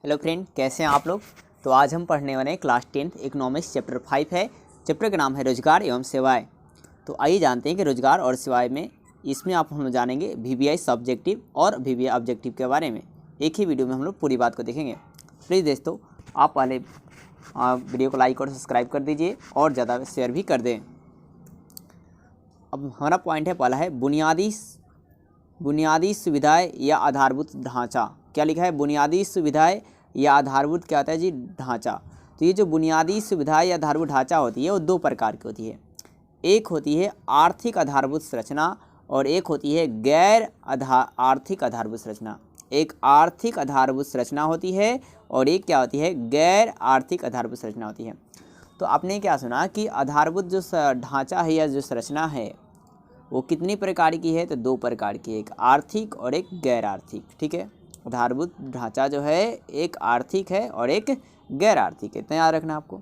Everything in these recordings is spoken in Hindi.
हेलो फ्रेंड, कैसे हैं आप लोग। तो आज हम पढ़ने वाले हैं क्लास 10th इकोनॉमिक्स चैप्टर 5 है। चैप्टर का नाम है रोजगार एवं सेवाएं। तो आइए जानते हैं कि रोजगार और सेवाएं में इसमें हम लोग जानेंगे वीवीआई सब्जेक्टिव और वीवीआई ऑब्जेक्टिव के बारे में। एक ही वीडियो में हम लोग पूरी बात को देखेंगे। प्लीज़ दोस्तों, आप पहले वीडियो को लाइक और सब्सक्राइब कर दीजिए और ज़्यादा शेयर भी कर दें। अब हमारा पॉइंट है, पहला है बुनियादी सुविधाएं या आधारभूत ढांचा। क्या लिखा है? बुनियादी सुविधाएं या आधारभूत क्या होता है जी? ढांचा। तो ये जो बुनियादी सुविधाएं या आधारभूत ढांचा होती है वो दो प्रकार की होती है। एक होती है आर्थिक आधारभूत संरचना और एक होती है गैर आर्थिक आधारभूत संरचना। एक आर्थिक आधारभूत संरचना होती है और एक क्या होती है? गैर आर्थिक आधारभूत संरचना होती है। तो आपने क्या सुना कि आधारभूत जो ढांचा है या जो संरचना है वो कितनी प्रकार की है? तो दो प्रकार की है, एक आर्थिक और एक गैर आर्थिक। ठीक है, आधारभूत ढांचा जो है एक आर्थिक है और एक गैर आर्थिक है, इतना याद रखना आपको।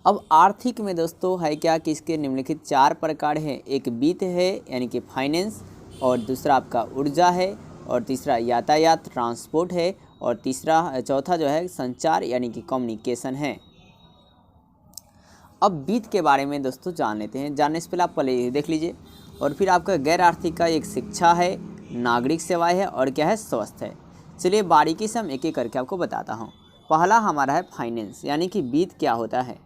अब आर्थिक में दोस्तों है क्या कि इसके निम्नलिखित चार प्रकार हैं। एक वित्त है यानी कि फाइनेंस, और दूसरा आपका ऊर्जा है, और तीसरा यातायात ट्रांसपोर्ट है, और चौथा जो है संचार यानी कि कम्युनिकेशन है। अब वित्त के बारे में दोस्तों जान लेते हैं। जानने से पहले आप पहले देख लीजिए। और फिर आपका गैर आर्थिक का एक शिक्षा है, नागरिक सेवाएं है, और क्या है? स्वास्थ्य है। चलिए बारीकी से हम एक एक करके आपको बताता हूँ। पहला हमारा है फाइनेंस, यानी कि वित्त क्या होता है।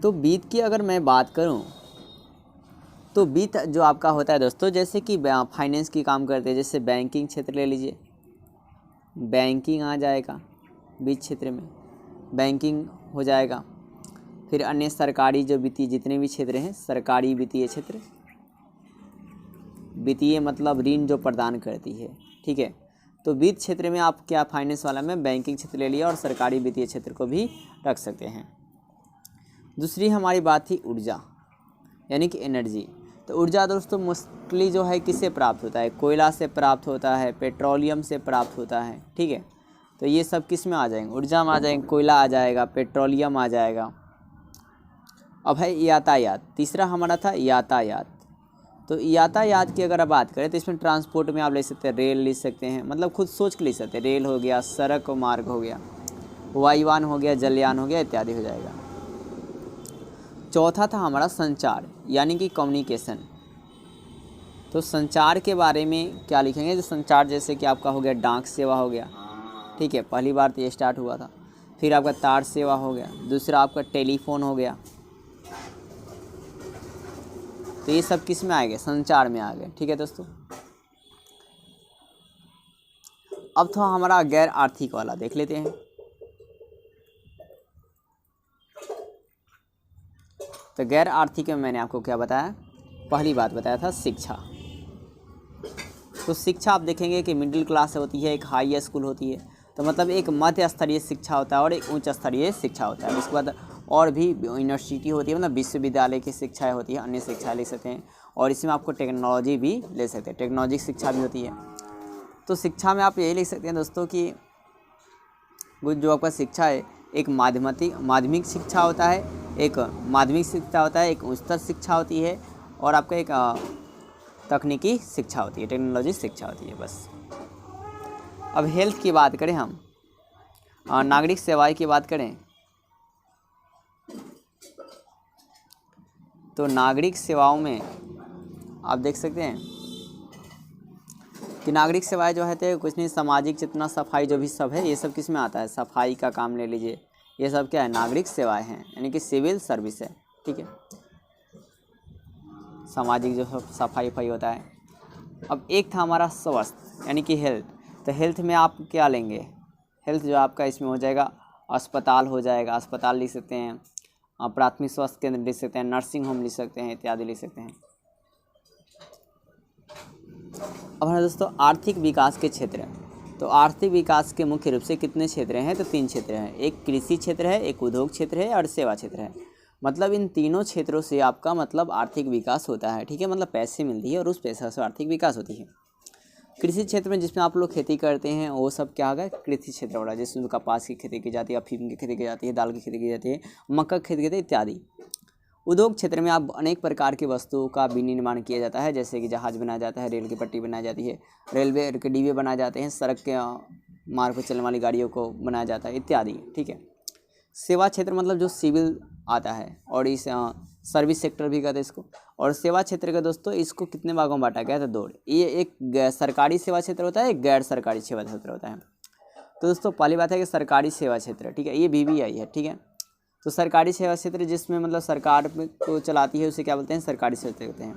तो वित्त की अगर मैं बात करूँ तो वित्त जो आपका होता है दोस्तों, जैसे कि फाइनेंस की काम करते हैं, जैसे बैंकिंग क्षेत्र ले लीजिए, बैंकिंग आ जाएगा वित्त क्षेत्र में, बैंकिंग हो जाएगा। फिर अन्य सरकारी जो वित्तीय जितने भी क्षेत्र हैं, सरकारी वित्तीय क्षेत्र, वित्तीय मतलब ऋण जो प्रदान करती है। ठीक है, तो वित्त क्षेत्र में आप क्या फाइनेंस वाला में बैंकिंग क्षेत्र ले लिया और सरकारी वित्तीय क्षेत्र को भी रख सकते हैं। दूसरी हमारी बात थी ऊर्जा यानी कि एनर्जी। तो ऊर्जा दोस्तों मोस्टली जो है किससे प्राप्त होता है? कोयला से प्राप्त होता है, पेट्रोलियम से प्राप्त होता है। ठीक है, तो ये सब किस में आ जाएंगे? ऊर्जा में आ जाएंगे। कोयला आ जाएगा, पेट्रोलियम आ जाएगा। अब है यातायात, तीसरा हमारा था यातायात। तो यातायात की अगर आप बात करें तो इसमें ट्रांसपोर्ट में आप ले सकते हैं, रेल ले सकते हैं, मतलब खुद सोच के ले सकते हैं। रेल हो गया, सड़क मार्ग हो गया, वायुयान हो गया, जलयान हो गया, इत्यादि हो जाएगा। चौथा था हमारा संचार यानी कि कम्युनिकेशन। तो संचार के बारे में क्या लिखेंगे? जो संचार जैसे कि आपका हो गया डाक सेवा हो गया। ठीक है, पहली बार तो ये स्टार्ट हुआ था। फिर आपका तार सेवा हो गया, दूसरा आपका टेलीफोन हो गया। तो ये सब किस में आ गए? संचार में आ गए। ठीक है दोस्तों, अब तो हमारा गैर आर्थिक वाला देख लेते हैं। तो गैर आर्थिक में मैंने आपको क्या बताया? पहली बात बताया था शिक्षा। तो शिक्षा आप देखेंगे कि मिडिल क्लास होती है, एक हाई स्कूल होती है। तो मतलब एक मध्य स्तरीय शिक्षा होता है और एक उच्च स्तरीय शिक्षा होता है। उसके बाद और भी यूनिवर्सिटी होती है, मतलब विश्वविद्यालय की शिक्षाएं होती है, अन्य शिक्षा ले सकते हैं। और इसमें आपको टेक्नोलॉजी भी ले सकते हैं, टेक्नोलॉजी शिक्षा भी होती है। तो शिक्षा में आप यही लिख सकते हैं दोस्तों कि वो जो आपका शिक्षा है एक माध्यमिक शिक्षा होता है, एक माध्यमिक शिक्षा होता है, एक उच्चतर शिक्षा होती है, और आपका एक तकनीकी शिक्षा होती है, टेक्नोलॉजी शिक्षा होती है। बस अब हेल्थ की बात करें हम, नागरिक सेवाएं की बात करें, तो नागरिक सेवाओं में आप देख सकते हैं कि नागरिक सेवाएं जो है तो कुछ नहीं, सामाजिक जितना सफाई जो भी सब है ये सब किस में आता है? सफाई का काम ले लीजिए, ये सब क्या है? नागरिक सेवाएं हैं, यानी कि सिविल सर्विस है। ठीक है, सामाजिक जो सफाई होता है। अब एक था हमारा स्वास्थ्य यानी कि हेल्थ। तो हेल्थ में आप क्या लेंगे? हेल्थ जो आपका इसमें हो जाएगा अस्पताल हो जाएगा, अस्पताल लिख सकते हैं, प्राथमिक स्वास्थ्य केंद्र लिख सकते हैं, नर्सिंग होम लिख सकते हैं, इत्यादि लिख सकते हैं। अब हमारे दोस्तों आर्थिक विकास के क्षेत्र। तो आर्थिक विकास के मुख्य रूप से कितने क्षेत्र हैं? तो 3 क्षेत्र हैं। एक कृषि क्षेत्र है, एक उद्योग क्षेत्र है, और सेवा क्षेत्र है। मतलब इन तीनों क्षेत्रों से आपका मतलब आर्थिक विकास होता है। ठीक है, मतलब पैसे मिलती है और उस पैसे से आर्थिक विकास होती है। कृषि क्षेत्र में जिसमें आप लोग खेती करते हैं वो सब क्या होगा? कृषि क्षेत्र वाला, जिसमें कपास की खेती की जाती है, अफीम की खेती की जाती है, दाल की खेती की जाती है, मक्का की खेती की जाती है, इत्यादि। उद्योग क्षेत्र में आप अनेक प्रकार की वस्तुओं का विनिर्माण किया जाता है, जैसे कि जहाज बनाया जाता है, रेल की पट्टी बनाई जाती है, रेलवे के डिब्बे बनाए जाते हैं, सड़क के मार्ग पर चलने वाली गाड़ियों को बनाया जाता है इत्यादि। ठीक है। सेवा क्षेत्र मतलब जो सिविल आता है, और इस सर्विस सेक्टर भी कहते हैं इसको। और सेवा क्षेत्र का दोस्तों इसको कितने भागों में बांटा गया था? दो। ये एक सरकारी सेवा क्षेत्र होता है, एक गैर सरकारी सेवा क्षेत्र होता है। तो दोस्तों पहली बात है कि सरकारी सेवा क्षेत्र, ठीक है, ये BVI है। ठीक है। तो सरकारी सेवा क्षेत्र जिसमें मतलब सरकार को चलाती है उसे क्या बोलते हैं? सरकारी सेवा क्षेत्र कहते हैं।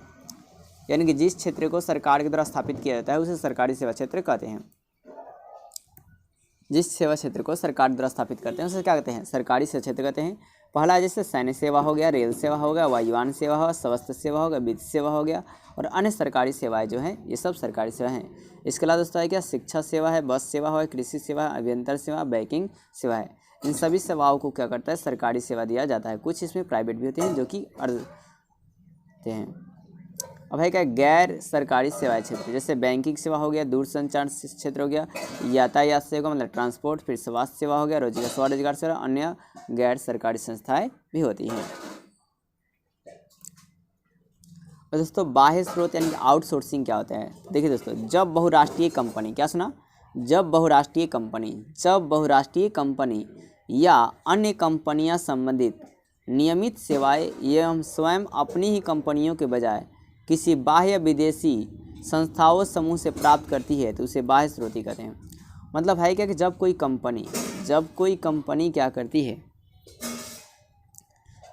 यानी कि जिस क्षेत्र को सरकार के द्वारा स्थापित किया जाता है उसे सरकारी सेवा क्षेत्र कहते हैं। जिस सेवा क्षेत्र को सरकार द्वारा स्थापित करते हैं उसे क्या कहते हैं? सरकारी सेवा क्षेत्र कहते हैं। पहला जैसे सैन्य सेवा हो गया, रेल सेवा हो गया, वायुयान सेवा हो, स्वास्थ्य सेवा हो गया, वित्त सेवा हो गया, और अन्य सरकारी सेवाएं जो हैं ये सब सरकारी सेवा हैं। इसके अलावा दोस्तों है क्या? शिक्षा सेवा है, बस सेवा है, कृषि सेवा, अभियंत्रण सेवा, बैंकिंग सेवा है। इन सभी सेवाओं को क्या करता है? सरकारी सेवा दिया जाता है। कुछ इसमें प्राइवेट भी होते हैं जो कि अर्ध होते हैं। अब है क्या? गैर सरकारी सेवा क्षेत्र, जैसे बैंकिंग सेवा हो गया, दूरसंचार क्षेत्र हो गया, यातायात सेवा मतलब ट्रांसपोर्ट, फिर स्वास्थ्य सेवा हो गया, रोजगार स्वरोजगार सेवा, अन्य गैर सरकारी संस्थाएं भी होती हैं। और दोस्तों बाह्य स्रोत यानी आउटसोर्सिंग क्या होता है? देखिए दोस्तों, जब बहुराष्ट्रीय कंपनी, क्या सुना? जब बहुराष्ट्रीय कंपनी या अन्य कंपनियां संबंधित नियमित सेवाएं एवं स्वयं अपनी ही कंपनियों के बजाय किसी बाह्य विदेशी संस्थाओं समूह से प्राप्त करती है तो उसे बाह्य स्रोत कहते हैं। मतलब है क्या कि जब कोई कंपनी क्या करती है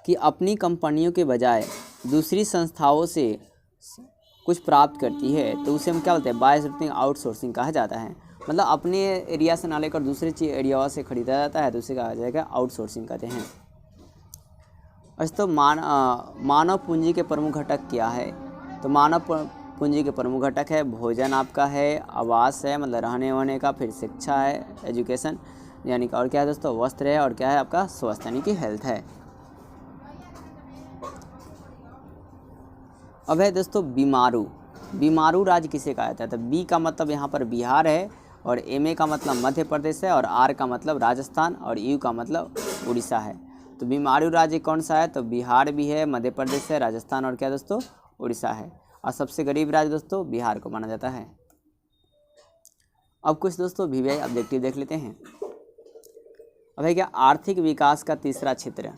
कि अपनी कंपनियों के बजाय दूसरी संस्थाओं से कुछ प्राप्त करती है तो उसे हम क्या बोलते हैं? बाह्य स्रोत, आउटसोर्सिंग कहा जाता है। मतलब अपने एरिया से ना लेकर दूसरे एरिया से खरीदा जाता है तो उसे कहा जाएगा आउटसोर्सिंग कहते हैं। तो मानव पूंजी के प्रमुख घटक क्या है? तो मानव पूंजी के प्रमुख घटक है भोजन आपका है, आवास है मतलब रहने वहने का, फिर शिक्षा है एजुकेशन यानी कि, और क्या है दोस्तों? वस्त्र है, और क्या है आपका? स्वास्थ्य यानी कि हेल्थ है। अब है दोस्तों बीमारू राज्य किसे कहा जाता है? तो बी का मतलब यहाँ पर बिहार है, और MA का मतलब मध्य प्रदेश है, और R का मतलब राजस्थान, और U का मतलब उड़ीसा है। तो बीमारू राज्य कौन सा है? तो बिहार भी है, मध्य प्रदेश है, राजस्थान और क्या दोस्तों? उड़ीसा है। और सबसे गरीब राज्य दोस्तों बिहार को माना जाता है। अब कुछ दोस्तों VVI ऑब्जेक्टिव देख लेते हैं। अब है क्या? आर्थिक विकास का तीसरा क्षेत्र।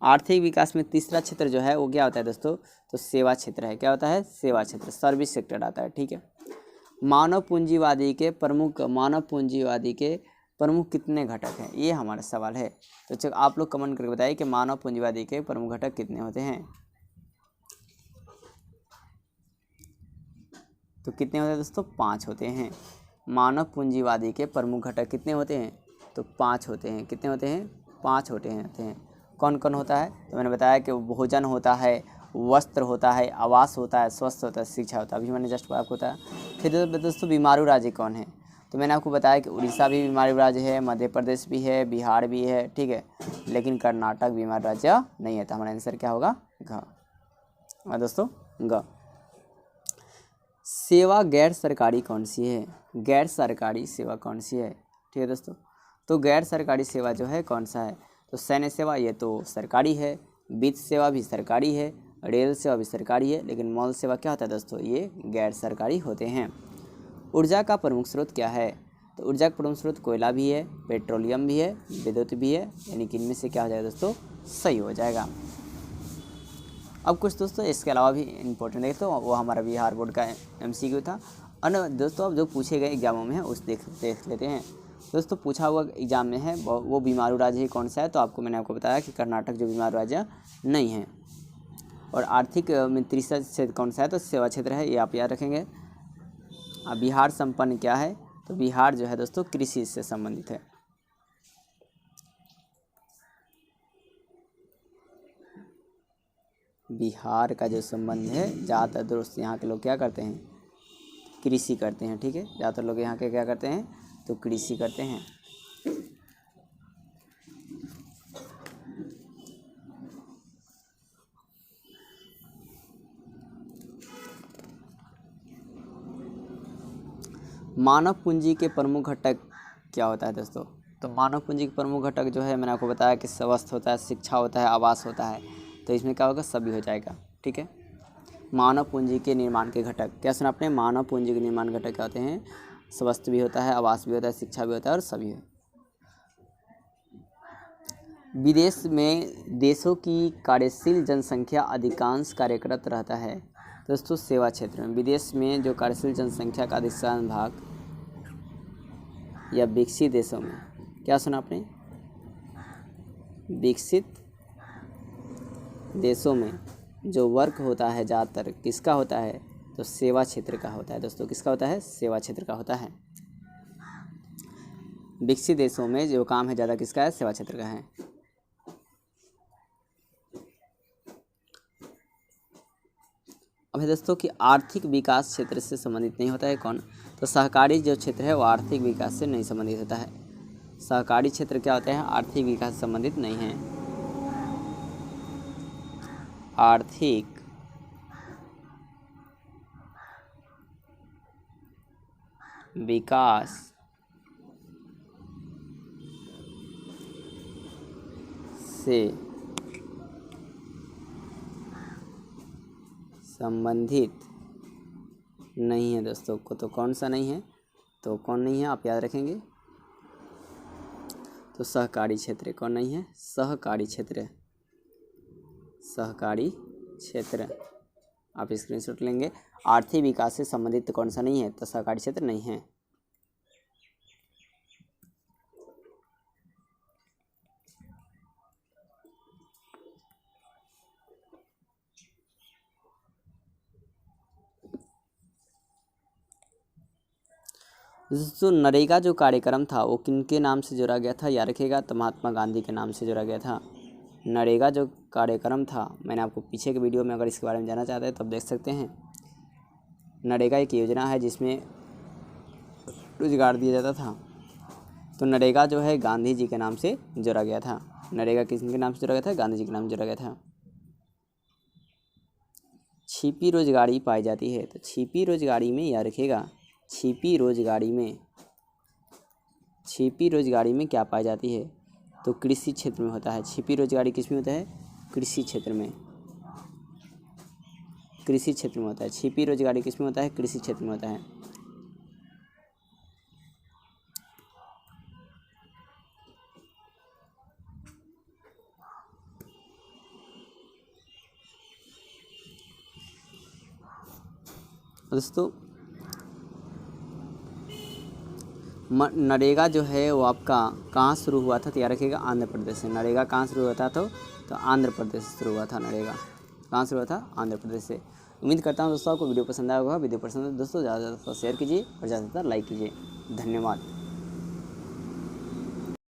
आर्थिक विकास में तीसरा क्षेत्र जो है वो क्या होता है दोस्तों? तो सेवा क्षेत्र है। क्या होता है? सेवा क्षेत्र, सर्विस सेक्टर आता है। ठीक है। मानव पूंजीवादी के प्रमुख कितने घटक हैं? ये हमारा सवाल है। तो चलो आप लोग कमेंट करके बताइए कि मानव पूंजीवादी के प्रमुख घटक कितने होते हैं। तो कितने होते हैं दोस्तों? 5 होते हैं। मानव पूंजीवादी के प्रमुख घटक कितने होते हैं? तो 5 होते हैं। कितने होते हैं? 5 होते हैं। कौन कौन होता है? तो मैंने बताया कि भोजन होता है, वस्त्र होता है, आवास होता है, स्वास्थ्य होता है, शिक्षा होता है। अभी मैंने जस्ट आपको बताया। फिर दोस्तों बीमारू राज्य कौन है? तो मैंने आपको बताया कि उड़ीसा भी बीमारू राज्य है, मध्य प्रदेश भी है, बिहार भी है। ठीक है। लेकिन कर्नाटक बीमारू राज्य नहीं है। तो हमारा आंसर क्या होगा? घ। और दोस्तों ग। सेवा गैर सरकारी कौन सी है? गैर सरकारी सेवा कौन सी है? ठीक है दोस्तों। तो गैर सरकारी सेवा जो है कौन सा है? तो सैन्य सेवा ये तो सरकारी है, वित्त सेवा भी सरकारी है, रेल सेवा भी सरकारी है, लेकिन मॉल सेवा क्या होता है दोस्तों? ये गैर सरकारी होते हैं। ऊर्जा का प्रमुख स्रोत क्या है? तो ऊर्जा का प्रमुख स्रोत कोयला भी है, पेट्रोलियम भी है, विद्युत भी है, यानी कि इनमें से क्या हो जाएगा दोस्तों? सही हो जाएगा। अब कुछ दोस्तों इसके अलावा भी इंपॉर्टेंट है, तो वो हमारा बिहार बोर्ड का MCQ था। और दोस्तों अब जो पूछे गए एग्जामों में है उस देख लेते हैं। दोस्तों पूछा हुआ एग्जाम में है वो बीमारू राज्य ही कौन सा है? तो मैंने आपको बताया कि कर्नाटक जो बीमारू राज्य नहीं है। और आर्थिक में तीसरा क्षेत्र कौन सा है? तो सेवा क्षेत्र है, ये आप याद रखेंगे। अब बिहार संपन्न क्या है? तो बिहार जो है दोस्तों कृषि से संबंधित है। बिहार का जो संबंध है ज़्यादातर दोस्त यहाँ के लोग क्या करते हैं? कृषि करते हैं। ठीक है। ज़्यादातर लोग यहाँ के क्या करते हैं? तो कृषि करते हैं। मानव पूंजी के प्रमुख घटक क्या होता है दोस्तों? तो मानव पूंजी के प्रमुख घटक जो है मैंने आपको बताया कि स्वास्थ्य होता है, शिक्षा होता है, आवास होता है, तो इसमें क्या होगा, सभी हो जाएगा। ठीक है। मानव पूंजी के निर्माण के घटक, क्या सुना आपने, मानव पूंजी के निर्माण घटक क्या होते हैं, स्वास्थ्य भी होता है, आवास भी होता है, शिक्षा भी होता है और सभी है। विदेश में देशों की कार्यशील जनसंख्या अधिकांश कार्यरत रहता है। दोस्तों सेवा क्षेत्र में, विदेश में जो कार्यशील जनसंख्या का अधिकांश भाग या विकसित देशों में, क्या सुना आपने, विकसित देशों में जो वर्क होता है ज़्यादातर किसका होता है, तो सेवा क्षेत्र का होता है। दोस्तों किसका होता है, सेवा क्षेत्र का होता है। विकसित देशों में जो काम है ज़्यादा किसका है, सेवा क्षेत्र का है। अब है दोस्तों कि आर्थिक विकास क्षेत्र से संबंधित नहीं होता है कौन, तो सहकारी जो क्षेत्र है वो आर्थिक विकास से नहीं संबंधित होता है। सहकारी क्षेत्र क्या होते हैं, आर्थिक विकास से संबंधित नहीं है। आर्थिक विकास से संबंधित नहीं है दोस्तों को, तो कौन सा नहीं है, तो कौन नहीं है आप याद रखेंगे, तो सहकारी क्षेत्र कौन नहीं है, सहकारी क्षेत्र, सहकारी क्षेत्र आप स्क्रीनशॉट लेंगे। आर्थिक विकास से संबंधित कौन सा नहीं है, तो सहकारी क्षेत्र नहीं है। दोस्तों नरेगा जो कार्यक्रम था वो किनके नाम से जोड़ा गया था, याद रखिएगा, तो महात्मा गांधी के नाम से जोड़ा गया था। नरेगा जो कार्यक्रम था, मैंने आपको पीछे के वीडियो में अगर इसके बारे में जानना चाहते हैं तब देख सकते हैं। नरेगा एक योजना है जिसमें रोजगार दिया जाता था, तो नरेगा जो है गांधी जी के नाम से जोड़ा गया था। नरेगा किसके नाम से जोड़ा गया था, गांधी जी के नाम से जोड़ा गया था। छिपी रोजगारी पाई जाती है, तो छिपी रोजगारी में याद रखिएगा, छिपी रोजगारी में क्या पाई जाती है, तो कृषि क्षेत्र में होता है। छिपी रोजगारी किस में होता है, कृषि क्षेत्र में, कृषि क्षेत्र में होता है। छिपी रोजगारी किस में होता है, कृषि क्षेत्र में होता है। दोस्तों नरेगा जो है वो आपका कहाँ शुरू हुआ था, तो याद रखिएगा आंध्र प्रदेश से। नरेगा कहाँ शुरू हुआ था, तो आंध्र प्रदेश से शुरू हुआ था। नरेगा कहाँ शुरू हुआ था, आंध्र प्रदेश से। उम्मीद करता हूँ दोस्तों आपको वीडियो पसंद आया होगा। वीडियो पसंद है दोस्तों ज़्यादा से ज़्यादा शेयर कीजिए और ज़्यादा से ज़्यादा लाइक कीजिए। धन्यवाद।